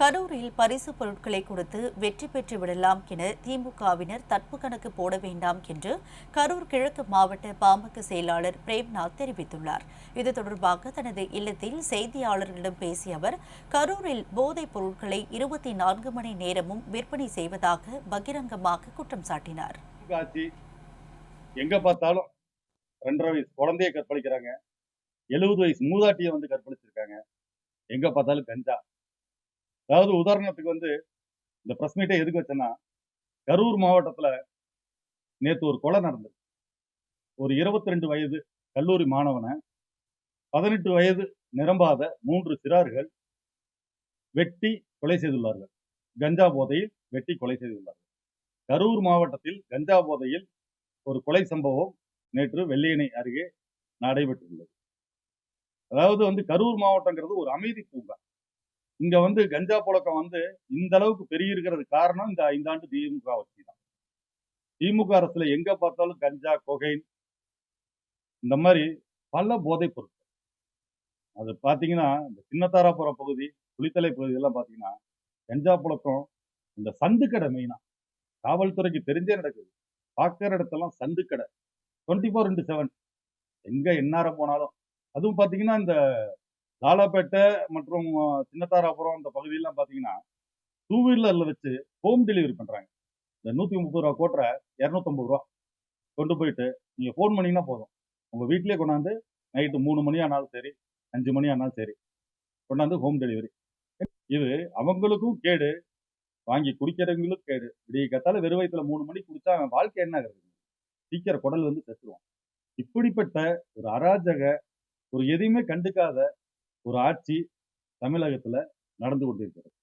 கரூரில் பரிசு பொருட்களை கொடுத்து வெற்றி பெற்று விடலாம் என திமுகவினர் தட்பு கணக்கு போட வேண்டாம் என்று கரூர் கிழக்கு மாவட்ட பாமக செயலாளர் பிரேம்நாத் தெரிவித்துள்ளார். இது தொடர்பாக தனது இல்லத்தில் செய்தியாளர்களிடம் பேசிய அவர், கரூரில் போதைப் பொருட்களை 24 மணி நேரமும் விற்பனை செய்வதாக பகிரங்கமாக குற்றம் சாட்டினார். எங்க பார்த்தாலும் 2.5 வயசு குழந்தைய கற்பழிக்கிறாங்க, 70 வயசு மூதாட்டியை கற்பழிச்சிருக்காங்க. எங்க பார்த்தாலும் கஞ்சா. அதாவது உதாரணத்துக்கு இந்த பிரஸ் மீட்டை எதுக்கு வச்சேன்னா, கரூர் மாவட்டத்துல நேத்து ஒரு கொலை நடந்தது. ஒரு 22 வயது கல்லூரி மாணவனை 18 வயது நிரம்பாத 3 சிறார்கள் வெட்டி கொலை செய்துள்ளார்கள். கஞ்சா போதையில் வெட்டி கொலை செய்துள்ளார்கள். கரூர் மாவட்டத்தில் கஞ்சா போதையில் ஒரு கொலை சம்பவம் நேற்று வெள்ளியணை அருகே நடைபெற்றுள்ளது. அதாவது கரூர் மாவட்டங்கிறது ஒரு அமைதி பூங்கா. இங்க கஞ்சா புழக்கம் இந்த அளவுக்கு பெருகி இருக்கிறது காரணம் இந்த 5 ஆண்டு திமுக ஆட்சி தான். திமுக அரசுல எங்க பார்த்தாலும் கஞ்சா, கொகைன், இந்த மாதிரி பல போதைப் பொருட்கள். அது பாத்தீங்கன்னா இந்த சின்னத்தாராபுரம் பகுதி, குளித்தலை பகுதி எல்லாம் பாத்தீங்கன்னா கஞ்சா புழக்கம் இந்த சந்துக்கடை மெயினா காவல்துறைக்கு தெரிஞ்சே நடக்குது. பார்க்கிற இடத்தெல்லாம் சந்துக்கடை 24x7 எங்க எந்நேரம் போனாலும். அதுவும் பாத்தீங்கன்னா இந்த லாலாப்பேட்டை மற்றும் சின்னத்தாராபுரம் இந்த பகுதியெல்லாம் பாத்தீங்கன்னா 2 வீலர்ல வச்சு ஹோம் டெலிவரி பண்றாங்க. இந்த 130 ரூபா கோட்டரை 250 ரூபா கொண்டு போயிட்டு நீங்க போன் பண்ணீங்கன்னா போதும், உங்க வீட்டிலேயே கொண்டாந்து நைட்டு 3 மணி ஆனாலும் சரி, 5 மணி ஆனாலும் சரி, கொண்டாந்து ஹோம் டெலிவரி. இது அவங்களுக்கும் கேடு, வாங்கி குடிக்கிறவங்களுக்கும் கேடு. விடிய காத்தால வெறும் வயித்துல 3 மணிக்கு குடிச்சா அவன் வாழ்க்கை என்ன ஆகுறது? சீக்கிரம் குடல் செத்துருவான். இப்படிப்பட்ட ஒரு அராஜக, ஒரு எதையுமே கண்டுக்காத ஒரு ஆட்சி தமிழகத்துல நடந்து கொண்டிருக்கிறது.